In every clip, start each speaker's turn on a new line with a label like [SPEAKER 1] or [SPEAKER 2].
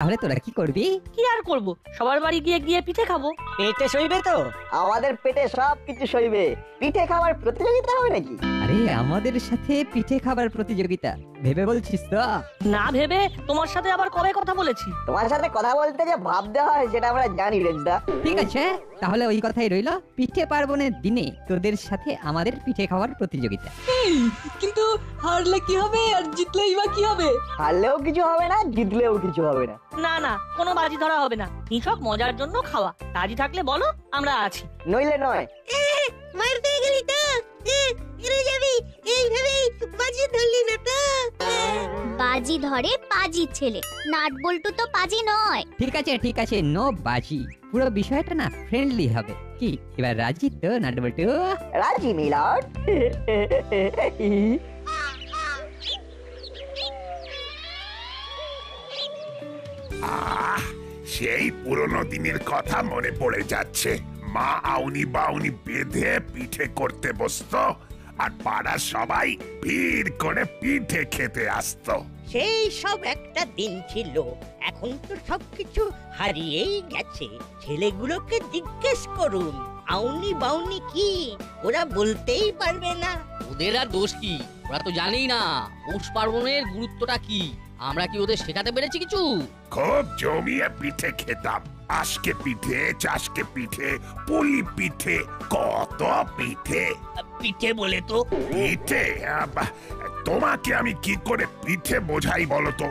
[SPEAKER 1] তাহলে তোরা কি করবি?
[SPEAKER 2] কি আর করব, সবার বাড়ি গিয়ে গিয়ে পিঠে খাবো।
[SPEAKER 3] পেটে সইবে তো?
[SPEAKER 4] আমাদের পেটে সব কিছু সইবে। পিঠে খাওয়ার প্রতিযোগিতা হবে নাকি?
[SPEAKER 1] আরে আমাদের সাথে পিঠে খাবার প্রতিযোগিতা ভেবে বলছিস তো?
[SPEAKER 2] না ভেবে তোমার সাথে আবার কবে কথা বলেছি?
[SPEAKER 4] তোমার সাথে কথা বলতে যে ভাবতে হয় সেটা আমরা জানি রেজদা।
[SPEAKER 1] ঠিক আছে, তাহলে ওই কথাই রইলো। পিঠে পার্বণের দিনে তোদের সাথে আমাদের পিঠে খাওয়ার প্রতিযোগিতা।
[SPEAKER 5] কিন্তু হারলে কি হবে আর জিতলেই বা কি হবে?
[SPEAKER 4] হারলেও কিছু হবে না, জিতলেও কিছু হবে না।
[SPEAKER 2] না না, কোনো বাজি ধরা হবে না, নিছক মজার জন্য খাওয়া। রাজি থাকলে বলো, আমরা আছি।
[SPEAKER 4] নইলে নয়।
[SPEAKER 6] মারতে গেলি তো হেরে যাবি এই ভেবেই বাজি ধরলি না তো। বাজি ধরে পাজি ছেলে, নাট বল্টু তো পাজি নয়।
[SPEAKER 1] ঠিক আছে, নো বাজি। পুরো বিষয়টা না ফ্রেন্ডলি হবে। কি এবার রাজি তো নাটবল্টু?
[SPEAKER 4] রাজি মিলন।
[SPEAKER 7] সেই পুরনো দিনের কথা মনে পড়ে যাচ্ছে। মা আউনি বাউনি বেঁধে পিঠে করতে বসতো, আর পাড়ার সবাই ভিড় করে পিঠে খেতে আসতো।
[SPEAKER 8] সেই সব একটা দিন ছিল, এখন তো সবকিছু হারিয়েই গেছে। ছেলেগুলোকে জিজ্ঞেস করুন আউনি বাউনি কি, ওরা বলতেই পারবে না।
[SPEAKER 9] ওদের আর দোষ কি? ওরা তো জানেই না পৌষ পার্বণের গুরুত্বটা কি। আমরা কি ওদের শেখাতে পেরেছি কিছু?
[SPEAKER 7] খুব জমিয়ে পিঠে খেতাম। আজকে পিঠে, চাষকে পিঠে, পুলি পিঠে, কত পিঠে।
[SPEAKER 8] পিঠে বলে তো
[SPEAKER 7] পিঠে? তোমাকে আমি কি করে পিঠে বোঝাই বলো তো?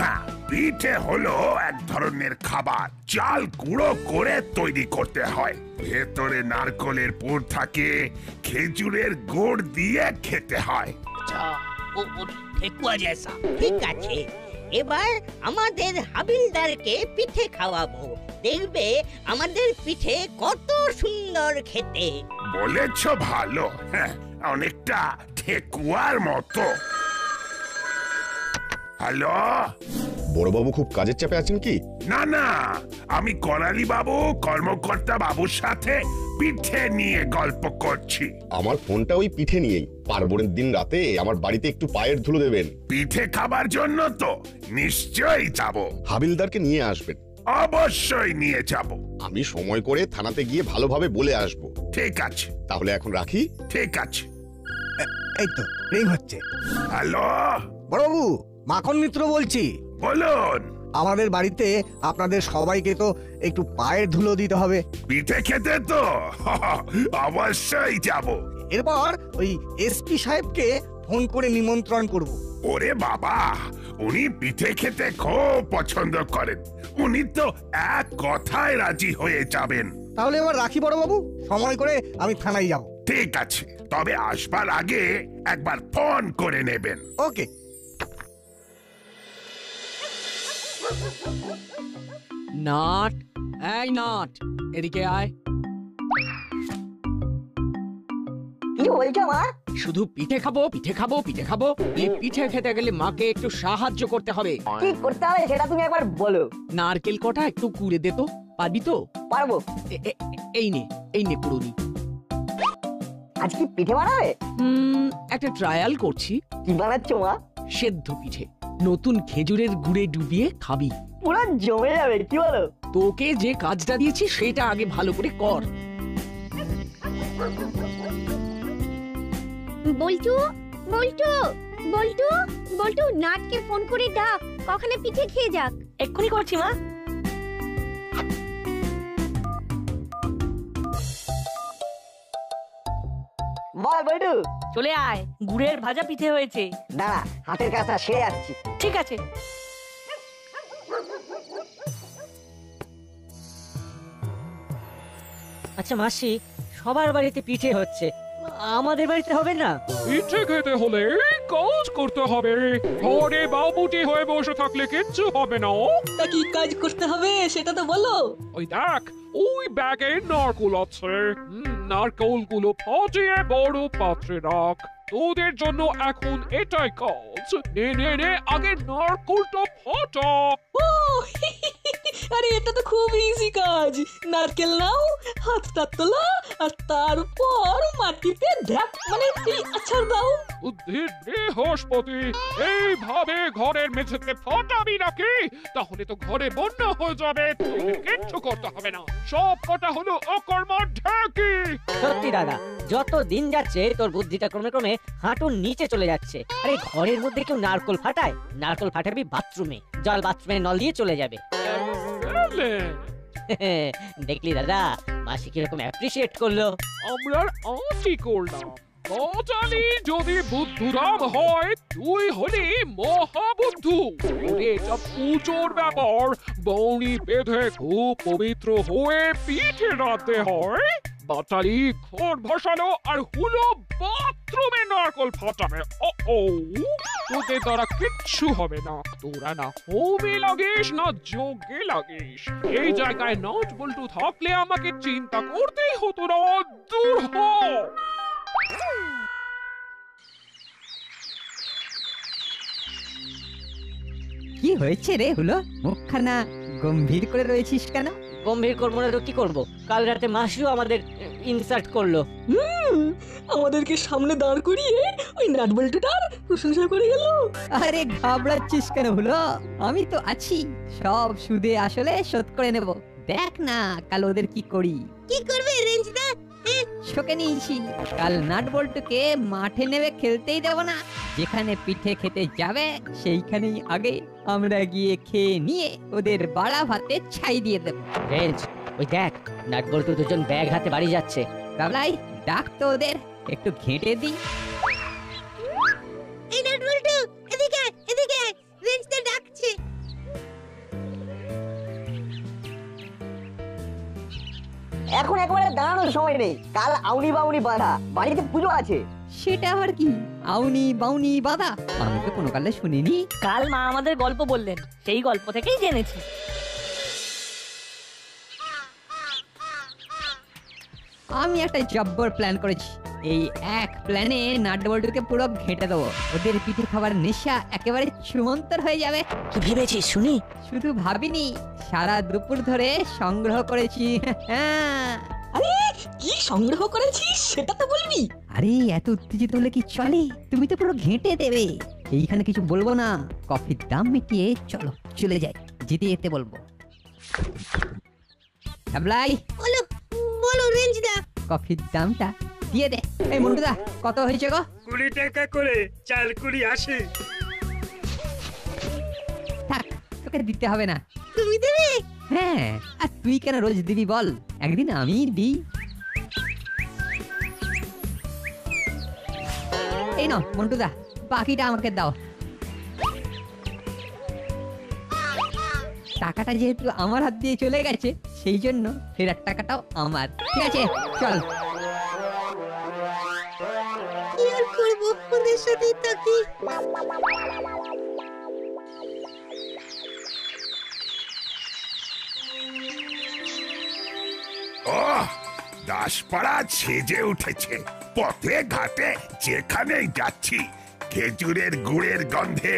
[SPEAKER 7] হ্যাঁ, পিঠে হলো এক ধরনের খাবার, চাল গুঁড়ো করে তৈরি করতে হয়। ভেতরে নারকেলের পুর থাকে, খেজুরের গুড় দিয়ে খেতে হয়।
[SPEAKER 8] ঠিক আছে, এবার আমাদের হাবিলদারকে পিঠে খাওয়াবো। দেখবে আমাদের পিঠে কত সুন্দর খেতে।
[SPEAKER 7] বলেছ ভালো, হ্যাঁ, অনেকটা ঠেকুয়ার মতো। হ্যালো,
[SPEAKER 10] বড়বাবু খুব কাজের চাপে আছেন কি?
[SPEAKER 7] না না, আমি করালি বাবু কর্মকর্তা বাবুর সাথে পিঠে নিয়ে গল্প করছি।
[SPEAKER 10] আমার ফোনটা ওই পিঠে নিয়েই। পার্বণের দিন রাতে আমার বাড়িতে একটু পায়ের ধুলো দেবেন।
[SPEAKER 7] পিঠে খাবার জন্য তো নিশ্চয়ই যাব।
[SPEAKER 10] হাবিলদারকে নিয়ে আসবেন।
[SPEAKER 7] অবশ্যই নিয়ে যাব।
[SPEAKER 10] আমি সময় করে থানাতে গিয়ে ভালোভাবে বলে আসব।
[SPEAKER 7] ঠিক আছে,
[SPEAKER 10] তাহলে এখন রাখি।
[SPEAKER 7] ঠিক আছে।
[SPEAKER 11] এই তো রিং হচ্ছে।
[SPEAKER 7] হ্যালো,
[SPEAKER 11] বড়বাবু, মাখন মিত্র বলছি।
[SPEAKER 7] বলুন।
[SPEAKER 11] আমাদের বাড়িতে আপনাদের সবাইকে তো একটু পায়ের ধুলো দিতে হবে।
[SPEAKER 7] পিঠে খেতে তো অবশ্যই যাব।
[SPEAKER 11] এরপর ওই এসপি সাহেবকে ফোন করে নিমন্ত্রণ করব।
[SPEAKER 7] ওরে বাবা, উনি পিঠে খেতে খুব পছন্দ করেন। উনি তো এক কথায় রাজি হয়ে যাবেন।
[SPEAKER 11] তাহলে এবার রাখি বড়বাবু, সময় করে আমি থানায় যাব।
[SPEAKER 7] ঠিক আছে, তবে আসবার আগে একবার ফোন করে নেবেন।
[SPEAKER 11] ওকে।
[SPEAKER 9] নাট, এই নাট, এদিকে আয়।
[SPEAKER 4] কি বলছো মা?
[SPEAKER 9] শুধু পিঠে খাবো পিঠে খাবো পিঠে খাবো। এই পিঠে খেতে গেলে মাকে একটু সাহায্য করতে হবে।
[SPEAKER 4] কি করতে হবে সেটা তুমি একবার বলো।
[SPEAKER 9] নারকেল কটা একটু কুড়ে দে তো। পারবি তো?
[SPEAKER 4] পারবো।
[SPEAKER 9] এই নে কুড়ুনি।
[SPEAKER 4] আজ কি পিঠে বানাবে?
[SPEAKER 9] একটা ট্রায়াল করছি।
[SPEAKER 4] কি বানাচ্ছো মা?
[SPEAKER 9] সেদ্ধ পিঠে, নতুন খেজুরের গুড়ে ডুবিয়ে খাবি।
[SPEAKER 4] পুরো জমে যাবে, কি বলো?
[SPEAKER 9] তোকে যে কাজটা দিয়েছি সেটা আগে ভালো করে কর।
[SPEAKER 6] বল্টু বল্টু বল্টু বল্টু, নাটকে ফোন করে ডাক, কখনো পিঠে খেয়ে যাক।
[SPEAKER 2] এক্ষুনি করছি মা।
[SPEAKER 4] বল বল্টু।
[SPEAKER 2] চলে আয়, গুড়ের ভাজা পিঠে হয়েছে।
[SPEAKER 4] দাঁড়া, হাতের কাজটা সেরে যাচ্ছি।
[SPEAKER 2] ঠিক আছে।
[SPEAKER 3] আচ্ছা মাসি, সবার বাড়িতে পিঠে হচ্ছে, আমাদের বাড়িতে হবে না?
[SPEAKER 12] পিঠে খেতে হলে কাজ করতে হবে। ঘরে বাবুটি হয়ে বসে থাকলে কিচ্ছু হবে না।
[SPEAKER 5] তা কি কাজ করতে হবে সেটা তো বলো।
[SPEAKER 12] ওই দেখ, ওই ব্যাগে নারকেল আছে। নারকেলগুলো ফাটিয়ে বড় পাত্রে রাখ। তোদের জন্য এখন এটাই কাজ। নে আগে নারকেলটা ফাটা।
[SPEAKER 5] আরে এটা তো খুব ইজি কাজ। নারকেল নাও, হাতটা তোলো আর তারপর মাটিতে ঢ্যাপ মানে এই আছাড় দাও।
[SPEAKER 12] বুদ্ধির বৃহস্পতি, এইভাবে ঘরের মেঝেতে ফটাবি নাকি? তাহলে তো ঘরে বন্যা হয়ে যাবে। তোদের কিচ্ছু করতে হবে না, সব কটা হলো অকর্মার ঢেকি।
[SPEAKER 3] সত্যি দাদা, যত দিন যাচ্ছে তোর বুদ্ধিটা ক্রমে ক্রমে হাঁটুর নিচে চলে যাচ্ছে। আরে ঘরের মধ্যে কেউ নারকোল ফাটায়? নারকোল ফাটাবি বাথরুমে, জল বাথরুমের নল দিয়ে চলে যাবে। দেখলি দাদা, মাসি কিরকম অ্যাপ্রিশিয়েট করলো।
[SPEAKER 12] আমরা কি করলাম? গজালি যদি বুদ্ধুরাম হয়, তুই হলি মহাবুদ্ধু। এটা পুজোর ব্যাপার, বৌনি বেঁধে খুব পবিত্র হয়ে পিঠে রাখতে হয়। বাটালি ঘর ভাসানো আর হুলো বাথরুমে নারকল ফাটাবে। ও তোদের দ্বারা কিচ্ছু হবে না। তোরা না হোমে লাগিস না যোগে লাগিস। এই জায়গায় নট বল্টু থাকলে আমাকে চিন্তা করতেই হতো না। দূর হ।
[SPEAKER 1] কি হয়েছে রে হুলো? মুখখানা গম্ভীর করে রয়েছিস কেন?
[SPEAKER 3] গম্ভীর করবো না তো কি করবো? কাল রাতে মাসিও আমাদের ইনসাল্ট করলো।
[SPEAKER 5] আমাদেরকে সামনে দাঁড় করিয়ে ওই নাটবল্টুটার প্রশংসা করে গেল।
[SPEAKER 1] আরে ঘাবড়াচ্ছিস কেন হুলো? আমি তো আছি, সব সুদে আসলে শোধ করে নেব। দেখ না কাল ওদের কি করি।
[SPEAKER 6] কি করবে রেঞ্জদা?
[SPEAKER 1] শোকে নিয়েছি, কাল নাটবল্টুকে মাঠে নেমে খেলতেই দেব না। যেখানে পিঠে খেতে যাবে সেইখানেই আগে আমরা গিয়ে খেয়ে নিয়ে ওদের বাড়া ভাতে ছাই দিয়ে দেব।
[SPEAKER 3] রেঞ্জ, ওই দেখ নাটবল্টু দুজন ব্যাগ হাতে বাড়ি যাচ্ছে।
[SPEAKER 1] বাবলাই, ডাক তো ওদের, একটু ঘেঁটে দি।
[SPEAKER 6] এই নাটবল্টু, এদিকে এদিকে, রেঞ্জদা ডাকছে।
[SPEAKER 4] এখন একেবারে দাঁড়ানোর সময় নেই, কাল আউনি বাউনি বাঁধা, বাড়িতে পুজো আছে।
[SPEAKER 1] সেটা আবার কি? আউনি বাউনি বাধা? আমি তো কোনো কালে শুনিনি।
[SPEAKER 2] কাল মা আমাদের গল্প বললেন, সেই গল্প থেকেই জেনেছি।
[SPEAKER 1] আমি একটা জব্বর প্ল্যান করেছি। এই এক প্ল্যানে নাটবল্টুকে পুরো ঘেঁটে দেবো। ওদের পিঠে খাবার নেশা একেবারে চুমন্তর হয়ে যাবে।
[SPEAKER 3] কি ভেবেছিস শুনি?
[SPEAKER 1] শুধু ভাবিনি, সারা দুপুর ধরে সংগ্রহ করেছি।
[SPEAKER 5] আরে কি সংগ্রহ করেছিস সেটা তো বলবি।
[SPEAKER 1] আরে এত উত্তেজিত হলে কি চলে? তুমি তো পুরো ঘেঁটে দেবে। এইখানে কিছু বলবো না, কফির দাম মিটিয়ে চলো চলে যাই। যেতে যেতে বলবো। আবলাই,
[SPEAKER 6] বলো বলো রেঞ্জদা।
[SPEAKER 1] কফির দামটা দিয়ে দে। এই মন্টুদা, কত হয়েছে গো?
[SPEAKER 13] 20 টাকা করে, চাল কুড়ি 80।
[SPEAKER 1] থাক, তোকে দিতে হবে না।
[SPEAKER 6] তুমি দেবে?
[SPEAKER 1] হ্যাঁ, আর তুই কেন রোজ দিবি বল? একদিন আমি দিই। এই নাও মন্টুদা, বাকিটা আমাকে দাও। টাকাটা যেহেতু আমার হাত দিয়ে চলে গেছে, সেই জন্য ফেরার টাকাটাও আমার। ঠিক আছে, চল।
[SPEAKER 6] কি আর করবো, ওদের সাথেই থাকি।
[SPEAKER 7] দাসপাড়া সেজে উঠেছে। পথে ঘাটে যেখানেই যাচ্ছি, খেজুরের গুড়ের গন্ধে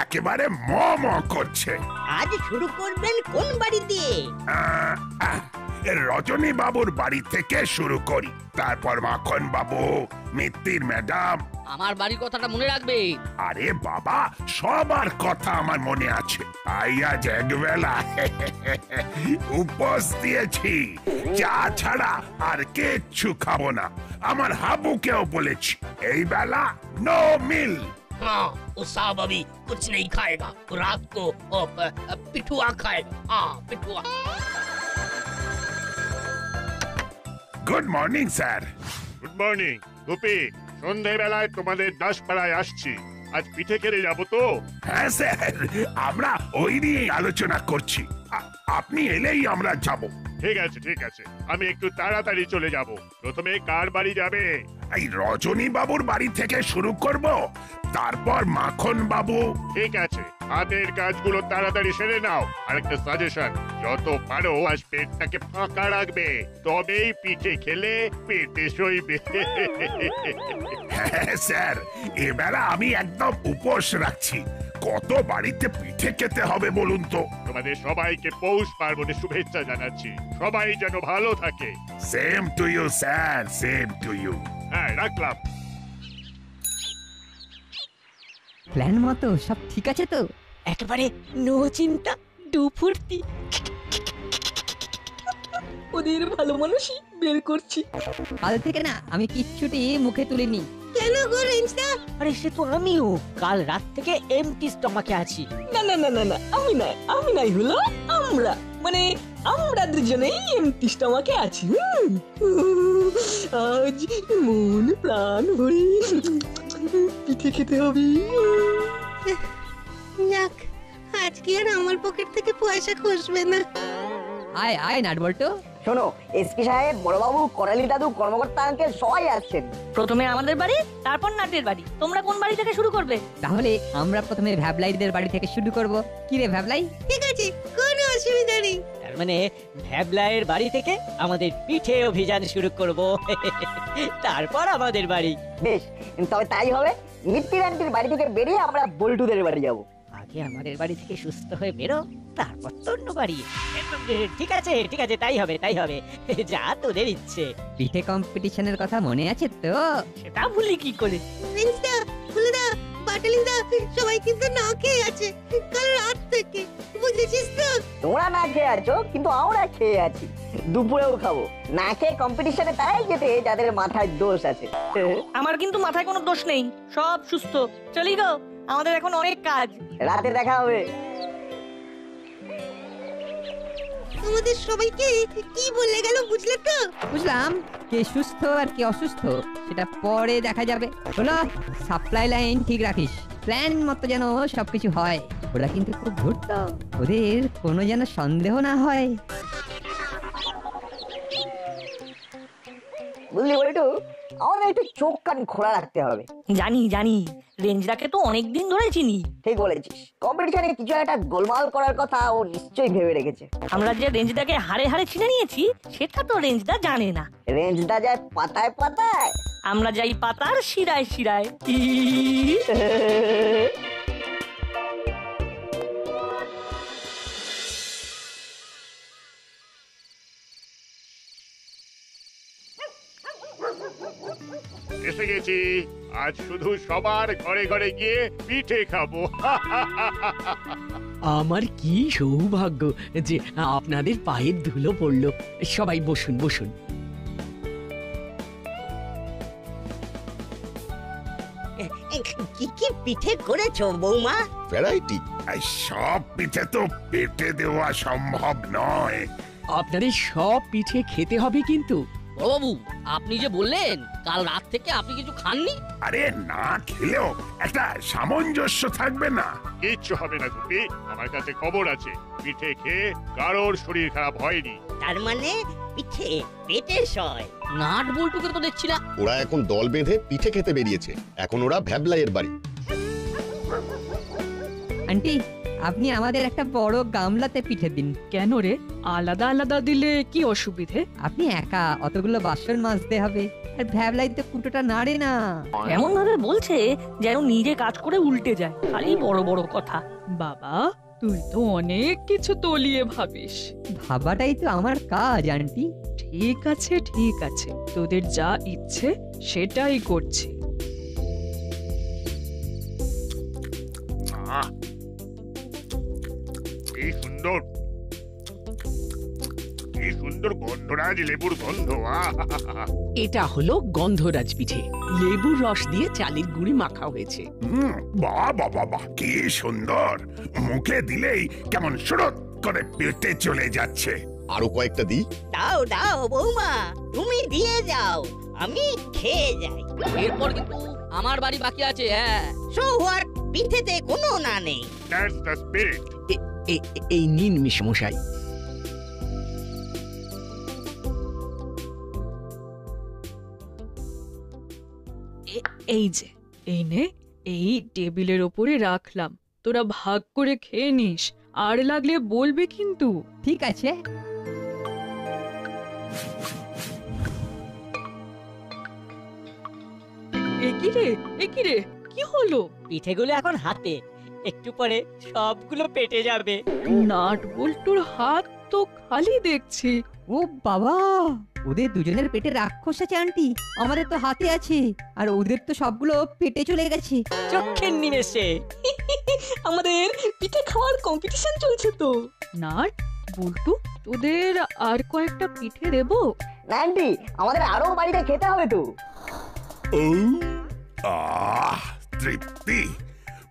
[SPEAKER 7] একেবারে ম ম করছে।
[SPEAKER 8] আজ শুরু করবেন কোন বাড়ি দিয়ে?
[SPEAKER 7] রজনী বাবুর বাড়ি থেকে শুরু করি, তারপর মাখন বাবু, মিত্তির ম্যাডাম।
[SPEAKER 9] আমার বাড়ির কথাটা মনে রাখবে।
[SPEAKER 7] আরে বাবা, সবার কথা আমার মনে আছে। আজ একবেলা উপোস দিয়েছি, চা ছাড়া আর কিচ্ছু খাবো না। আমার হাবুকেও বলেছি এই বেলা নো মিল।
[SPEAKER 9] हाँ, वो साहब अभी कुछ नहीं खाएगा, तो रात को पिठुआ खाएगा। हाँ, पिठुआ।
[SPEAKER 7] Good morning sir.
[SPEAKER 14] Good morning Gopi, সন্ধ্যেবেলায় তোমাদের দাসপাড়ায় আসছি। আজ পিঠে খেলে যাবো তো?
[SPEAKER 7] হ্যাঁ স্যার, আমরা ওই নিয়ে আলোচনা করছি। আপনি এলেই আমরা যাব।
[SPEAKER 14] ঠিক আছে ঠিক আছে, আমি একটু তাড়াতাড়ি চলে যাব। প্রথমে কার বাড়ি যাবে?
[SPEAKER 7] এই রজনী বাবুর বাড়ি থেকে শুরু করব, তারপর মাখন বাবু।
[SPEAKER 14] ঠিক আছে, হাতের কাজগুলো তাড়াতাড়ি সেরে নাও। আরেকটা সাজেশন, যত পারো আজ পেটটাকে ফাঁকা রাখবে, তবেই পিঠে খেলে পেটে সইবে।
[SPEAKER 7] হ্যাঁ স্যার, এবেলা আমি একদম উপোস রাখছি, কত বাড়িতে পিঠে খেতে হবে বলুন তো?
[SPEAKER 14] তোমাদের সবাইকে পৌষ পার্বণের শুভেচ্ছা জানাচ্ছি। সবাই যেন ভালো থাকে।
[SPEAKER 7] Same to you sir, same to you.
[SPEAKER 14] হ্যাঁ, রাখলাম।
[SPEAKER 1] প্ল্যান মতো সব ঠিক আছে তো?
[SPEAKER 3] একেবারে নো চিন্তা, ডুফুর্তি।
[SPEAKER 5] ওদের ভালো মানুষই বের করছি।
[SPEAKER 1] কাল থেকে না আমি কিচ্ছুটি মুখে তুলিনি।
[SPEAKER 6] কেন গো রেঞ্জদা?
[SPEAKER 3] আরে সে তো আমিও কাল রাত থেকে এমটি স্টমাকে আছি।
[SPEAKER 5] না না না না না, আমি নাই হলো আমরা, মানে আমরা দুজনেই এমটি স্টমাকে আছি। আজ মন প্রাণ ভরে পিঠে খেতে হবে।
[SPEAKER 6] যাক, আজকে আর আমার পকেট থেকে পয়সা খসবে না।
[SPEAKER 1] আয় আয় নাটবল্টু।
[SPEAKER 4] শোনো, এসপি সাহেব, বড়বাবু, করালি দাদু, কর্মকর্তা আঙ্কেল সবাই আসছেন।
[SPEAKER 2] প্রথমে আমাদের বাড়ি, তারপর নাটের বাড়ি। তোমরা কোন বাড়ি থেকে শুরু করবে?
[SPEAKER 1] তাহলে আমরা প্রথমে ভ্যাবলাইদের বাড়ি থেকে শুরু করব। কি রে ভ্যাবলাই?
[SPEAKER 6] ঠিক আছে, কোনো অসুবিধা নেই।
[SPEAKER 3] তার মানে ভ্যাবলাইয়ের বাড়ি থেকে আমাদের পিঠে অভিযান শুরু করব, তারপর আমাদের বাড়ি।
[SPEAKER 4] বেশ, তবে তাই হবে। মিত্তির আন্টির বাড়ি থেকে বেরিয়ে আমরা বল্টুদের বাড়ি যাব।
[SPEAKER 3] আগে আমাদের বাড়ি থেকে সুস্থ হয়ে বেরো, তারপর তো অন্য বাড়ি। ঠিক আছে ঠিক আছে, তাই হবে তাই হবে, যা তোদের ইচ্ছে।
[SPEAKER 1] পিঠে কম্পিটিশনের কথা মনে আছে তো?
[SPEAKER 2] সেটা ভুলি কি করে?
[SPEAKER 6] রেঞ্জদা, ফুলদা, বাটালিদা সবাই কিন্তু না খেয়ে আছে কাল রাত থেকে, বুঝেছিস তো?
[SPEAKER 4] তোমরা না খেয়ে আছো, কিন্তু আমরা খেয়ে আছি। দুপুরেও খাবো। না খেয়ে কম্পিটিশনে তাই যেতে যাদের মাথায় দোষ আছে।
[SPEAKER 2] আমার কিন্তু মাথায় কোনো দোষ নেই, সব সুস্থ। চলি গো, আমাদের এখন অনেক কাজ।
[SPEAKER 4] রাতে দেখা হবে।
[SPEAKER 6] আমাদের সবাইকে কি বলে গেল বুঝলে তো?
[SPEAKER 1] বুঝলাম, কে সুস্থ আর কে অসুস্থ সেটা পরে দেখা যাবে। শোনো, সাপ্লাই লাইন ঠিক রাখিস, প্ল্যান মতো যেন সবকিছু হয়। ওরা কিন্তু খুব ধূর্ত, ওদের কোনো যেন সন্দেহ না হয়।
[SPEAKER 4] বুঝলি বল্টু, আমাদের একটু চোখ কান খোলা রাখতে হবে।
[SPEAKER 2] জানি জানি, রেঞ্জদাকে তো অনেকদিন ধরে চিনি।
[SPEAKER 4] ঠিক বলেছিস, কম্পিটিশনে কিছু একটা গোলমাল করার কথা ও নিশ্চয়ই ভেবে রেখেছে।
[SPEAKER 2] আমরা যে রেঞ্জদাকে হাড়ে হাড়ে চিনে নিয়েছি সেটা তো রেঞ্জদা জানে না।
[SPEAKER 4] রেঞ্জদা যায় পাতায় পাতায়,
[SPEAKER 2] আমরা যাই পাতার শিরায় শিরায়।
[SPEAKER 14] এসে গেছি। আজ শুধু সবার ঘরে ঘরে গিয়ে পিঠে খাবো।
[SPEAKER 15] আমার কি সৌভাগ্য যে আপনাদের পায়ের ধুলো পড়লো। সবাই বসুন বসুন।
[SPEAKER 8] কি কি পিঠে করেছো বৌমা?
[SPEAKER 10] ভ্যারাইটি।
[SPEAKER 7] সব পিঠে তো পেটে দেওয়া সম্ভব নয়।
[SPEAKER 15] আপনাদের সব পিঠে খেতে হবে কিন্তু।
[SPEAKER 9] বাবু, আপনি যে বললেন কাল রাত থেকে আপনি কিছু খাননি।
[SPEAKER 7] আরে না খেলেও একটা সামঞ্জস্য থাকবে না?
[SPEAKER 14] কিচ্ছু হবে না গুপি, আমার কাছে খবর আছে। পিঠে খেয়ে কারোর শরীর খারাপ হয়নি।
[SPEAKER 8] তার মানে পিঠে পেটে সয়।
[SPEAKER 9] নাট বল্টুকে তো দেখছি না।
[SPEAKER 10] ওরা এখন দল বেঁধে পিঠে খেতে বেরিয়েছে। এখন ওরা ভ্যাবলাইয়ের বাড়ি।
[SPEAKER 1] আন্টি, আপনি আমাদের একটা বড় গামলাতে পিঠে দিন।
[SPEAKER 16] কেন রে, আলাদা আলাদা দিলে কি অসুবিধে?
[SPEAKER 1] আপনি একা অতগুলো বাসন মাজতে হবে, আর ভ্যাবলাই তো কুটোটা নাড়ে না।
[SPEAKER 2] এমন ভাবে বলছে যেন নিজে কাজ করে উল্টে যায়, খালি বড় বড় কথা।
[SPEAKER 16] বাবা, তুই তো অনেক কিছু তলিয়ে ভাবিস।
[SPEAKER 1] ভাবাটাই তো আমার কাজ আন্টি।
[SPEAKER 16] ঠিক আছে ঠিক আছে, তোদের যা ইচ্ছে সেটাই করছি।
[SPEAKER 14] কি সুন্দর, কি সুন্দর গন্ধরাজ লেবুর গন্ধ।
[SPEAKER 15] এটা হলো গন্ধরাজ পিঠে, লেবুর রস দিয়ে চালের গুঁড়ি মাখা হয়েছে।
[SPEAKER 7] বাহ বাহ বাহ, কি সুন্দর। মুখে দিলেই কেমন সুরত করে পেটে চলে যাচ্ছে।
[SPEAKER 10] আরো কয়েকটা দিই?
[SPEAKER 8] দাও দাও বৌমা, তুমি দিয়ে যাও, আমি খেয়ে যাই।
[SPEAKER 9] এরপর কিন্তু আমার বাড়ি বাকি আছে। হ্যাঁ,
[SPEAKER 8] সো হোয়াট, পিঠেতে কোনো না নেই।
[SPEAKER 14] That's the spirit.
[SPEAKER 15] এই নিন মিশমশাই।
[SPEAKER 16] এই যে, এই নে, এই টেবিলের ওপরে রাখলাম, তোরা ভাগ করে খেয়ে নিস, আর লাগলে বলবি কিন্তু।
[SPEAKER 1] ঠিক আছে।
[SPEAKER 16] একি রে, কি হলো?
[SPEAKER 3] পিঠেগুলো এখন হাতে, একটু পরে সবগুলো পেটে যাবে।
[SPEAKER 16] নাট বল্টুর হাত তো খালি দেখছি।
[SPEAKER 1] ও বাবা, ওদের দুজনের পেটে রাক্ষস আছে আন্টি, আমাদের তো হাতে আছে, আর ওদের তো সবগুলো পেটে চলে গেছে
[SPEAKER 3] চোখের নিমেষে।
[SPEAKER 5] আমাদের পিঠে খাওয়ার কম্পিটিশন চলছে তো।
[SPEAKER 16] নাট বল্টু, তোদের আর কয়েকটা পিঠে দেবো?
[SPEAKER 4] না আন্টি, আমাদের আরো বাড়িতে খেতে হবে তো।
[SPEAKER 7] তৃপ্তি,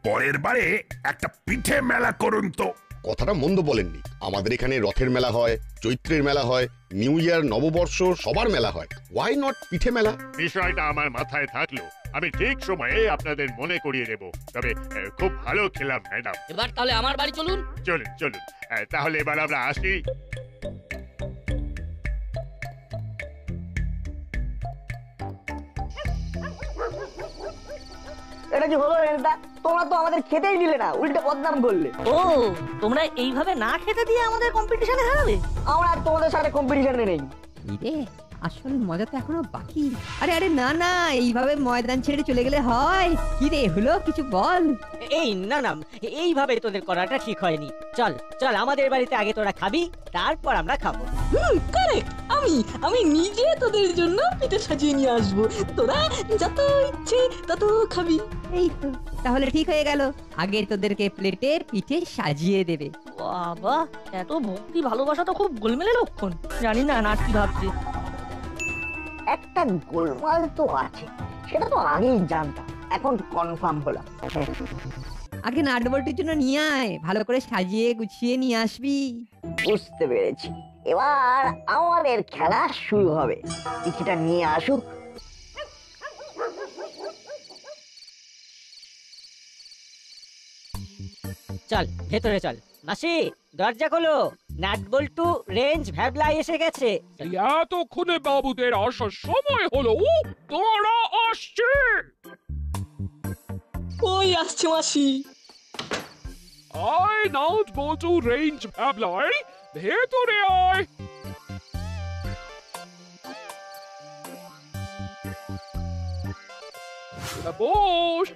[SPEAKER 7] পরের বারে একটা পিঠে মেলা করুন তো।
[SPEAKER 10] কথাটা মন্দ বলেননি। আমাদের এখানে রথের মেলা হয়, চৈত্রের মেলা হয়, নিউ ইয়ার নববর্ষ সবার মেলা হয়। ওয়াই নট পিঠে মেলা?
[SPEAKER 14] বিষয়টা আমার মাথায় থাকলো আমি ঠিক সময়ে আপনাদের মনে করিয়ে দেব। তবে খুব ভালো খেলাম ম্যাডাম।
[SPEAKER 9] এবার তাহলে আমার বাড়ি চলুন।
[SPEAKER 14] চলুন চলুন, তাহলে এবার আমরা আসি।
[SPEAKER 4] এটা কি হলো রেন্টা? তোমরা তো আমাদের খেতেই দিলে না, উল্টে বদনাম করলে।
[SPEAKER 2] ও, তোমরা এইভাবে না খেতে দিয়ে আমাদের কম্পিটিশনে হারাবে?
[SPEAKER 4] আমরা আর তোমাদের সাথে কম্পিটিশনে নেই।
[SPEAKER 1] রে, আসল মজা তো এখনো বাকি। আরে আরে না না, এইভাবে ময়দান ছেড়ে চলে গেলে হয়? কি রে হলো, কিছু বল।
[SPEAKER 3] এই না না, এইভাবে তোদের করাটা ঠিক হয়নি। চল চল, আমাদের বাড়িতে আগে তোরা খাবি, তারপর আমরা খাবো।
[SPEAKER 5] কারেক্ট। আমি নিজে তোদের জন্য পিঠে সাজিয়ে নিয়ে আসবো, তোরা যত ইচ্ছে তত খাবি।
[SPEAKER 1] এই তো, তাহলে ঠিক হয়ে গেল। আগে তোদেরকে প্লেটে পিঠে সাজিয়ে দেবে।
[SPEAKER 2] বাবা, এত ভক্তি ভালোবাসা তো খুব গোলমেলে লক্ষণ। জানি না নাট কি ভাবছে।
[SPEAKER 4] একটা গোলমাল তো আছে, সেটা তো আগেই জানতাম, এখন কনফার্ম হলাম।
[SPEAKER 1] আগে নাট বল্টুর জন্য নিয়ে আয়, ভালো করে সাজিয়ে গুছিয়ে নিয়ে আসবি।
[SPEAKER 4] বুঝতে পেরেছি, এবার আমাদের খেলা শুরু হবে। পিঠেটা নিয়ে আসুক।
[SPEAKER 3] চল ভেতরে চল। মাসি, দরজা খোলো। নাট বল্টু, রেঞ্জ, ভ্যাবলা এসে গেছে।
[SPEAKER 12] এতক্ষণে বাবুদের আসার সময় হলো, তোরা আসছে।
[SPEAKER 5] ওই আসছে মাসি।
[SPEAKER 12] আয় নাট বল্টু, রেঞ্জ, ভ্যাবলাই, ভেতরে আয়। বস,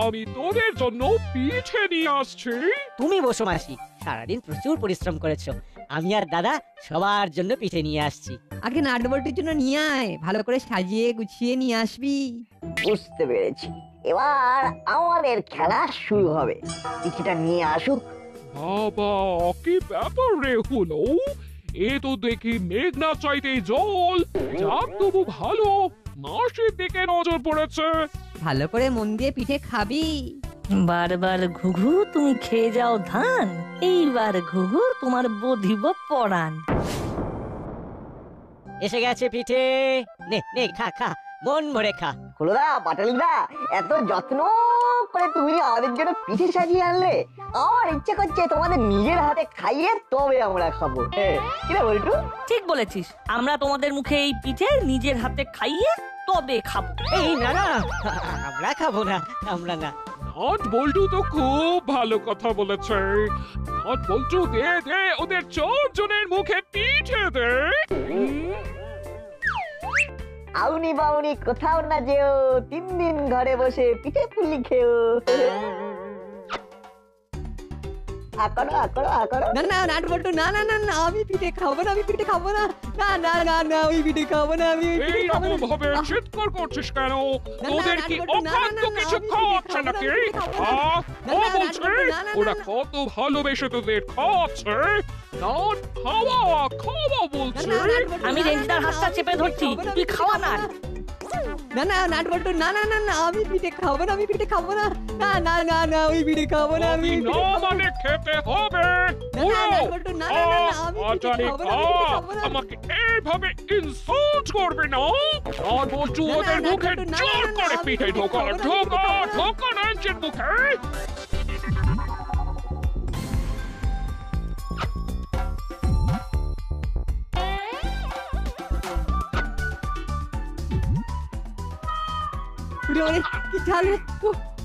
[SPEAKER 12] আমি তোদের জন্য পিঠে নিয়ে আসছি।
[SPEAKER 3] তুমি বসো মাসি, সারাদিন প্রচুর পরিশ্রম করেছো। আমি আর দাদা সবার জন্য পিঠে নিয়ে আসছি।
[SPEAKER 1] আগে নাট বল্টুর জন্য নিয়ে আয়, ভালো করে সাজিয়ে গুছিয়ে নিয়ে আসবি।
[SPEAKER 4] বুঝতে পেরেছি, এবার আমাদের খেলা শুরু হবে। পিঠেটা নিয়ে আসুক।
[SPEAKER 12] বাবা, কি ব্যাপার রে হলো? এ তো দেখি মেঘনা চাইতে জল। যাক, তবু ভালো, মাসির দিকে নজর পড়েছে।
[SPEAKER 1] ভালো করে মন দিয়ে পিঠে খাবি।
[SPEAKER 2] বারবার ঘুঘু তুমি খেয়ে যাও ধান, এইবার ঘুঘু তোমার বধিব পরাণ।
[SPEAKER 3] এসে গেছে পিঠে। নে নে, খা খা, মন ভরে খা।
[SPEAKER 4] হলোদা, পাটালিদা, এত যত্ন করে তুমি আমাদের জন্য পিঠে সাজিয়ে আনলে, আমার ইচ্ছে করছে তোমাদের নিজের হাতে খাইয়ে তবে আমরা খাবো। কিরে বল্টু?
[SPEAKER 2] ঠিক বলেছিস, আমরা তোমাদের মুখে এই পিঠে নিজের হাতে খাইয়ে তবে খাবো।
[SPEAKER 3] এই না না, আমরা খাবো না, আমরা না।
[SPEAKER 12] নাট বল্টু তো খুব ভালো কথা বলেছে। নাট বল্টু, দে দে, ওদের 4 জনের মুখে পিঠে দে।
[SPEAKER 4] আউনি বাউনি কোথাও না যেও, 3 দিন ঘরে বসে পিঠে পুলি খেও।
[SPEAKER 1] না না নাট বল্টু, না না না না, আমি পিঠে খাবো না, আমি পিঠে খাবো না। না না না না, আমি পিঠে খাবো না, আমি পিঠে খাবো না।
[SPEAKER 12] এইরকম ভাবে চিৎকার করছিস কেন? তোদের কি অখাদ্য কিছু খাওয়াচ্ছে নাকি? ও বলছে ওরা কত ভালোবেসে তোদের খাওয়াচ্ছে। নাট খাওয়া খাওয়া বলছে।
[SPEAKER 2] আমি রেঞ্জদার হাতটা চেপে ধরছি, তুই খাওয়া না।
[SPEAKER 1] না না নাট বল্টু, না না না না, আমি পিঠে খাবো না, আমি পিঠে খাবো না। না না না না, আমি পিঠে খাবো না, আমি
[SPEAKER 12] না মানে খেতে হবে। আমাকে এইভাবে ইনসাল্ট করবে না। আর বলছো ওদের মুখে জোর করে পিঠে ঢোকা, ঢোকা ঢোকা রেঞ্জের মুখে।
[SPEAKER 1] কি ঝাল রে!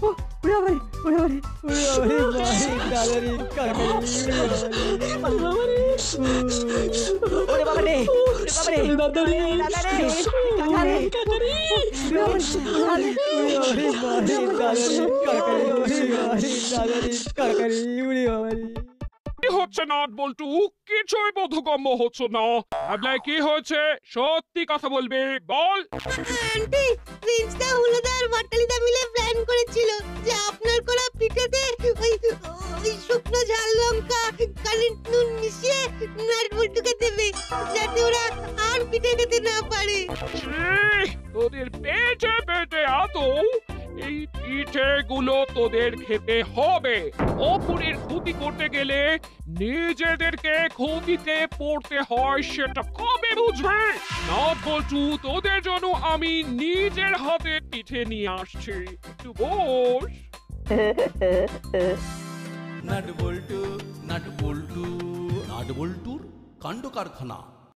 [SPEAKER 1] ওরে বাবারে, ওরে বাবারে, ওরে বাবারে, কালারি কালারি,
[SPEAKER 3] ওরে বাবারে, ওরে
[SPEAKER 5] দাদারে
[SPEAKER 12] কি হচ্ছে নাট বল্টু? কিছুই বোধগম্য হচ্ছে না। আপনার কি হয়েছে? সত্যি কথা বলবে, বল।
[SPEAKER 6] আন্টি, প্রিন্সদা হুলুদার বাটালিদা মিলে প্ল্যান করেছিল যে আপনার করা পিঠেতে ওই শুকনো ঝাল লঙ্কা কালির নুন মিশিয়ে নাটবল্টুকে দেবে, যাতে ওরা আর পিঠে খেতে না পারে।
[SPEAKER 12] তোদের পেটে পেটে আদৌ এই পিঠেগুলো তোদের খেতে হবে। অপরের ক্ষতি করতে গেলে নিজেদেরকে ক্ষতিতে পড়তে হয়, সেটা কবে বুঝবে? নাট বল্টু, তোদের জন্য আমি নিজের হাতে পিঠে নিয়ে আসছি, একটু বস।
[SPEAKER 17] নাট বল্টু, নাট বল্টু, নাট বল্টুর কাণ্ড কারখানা।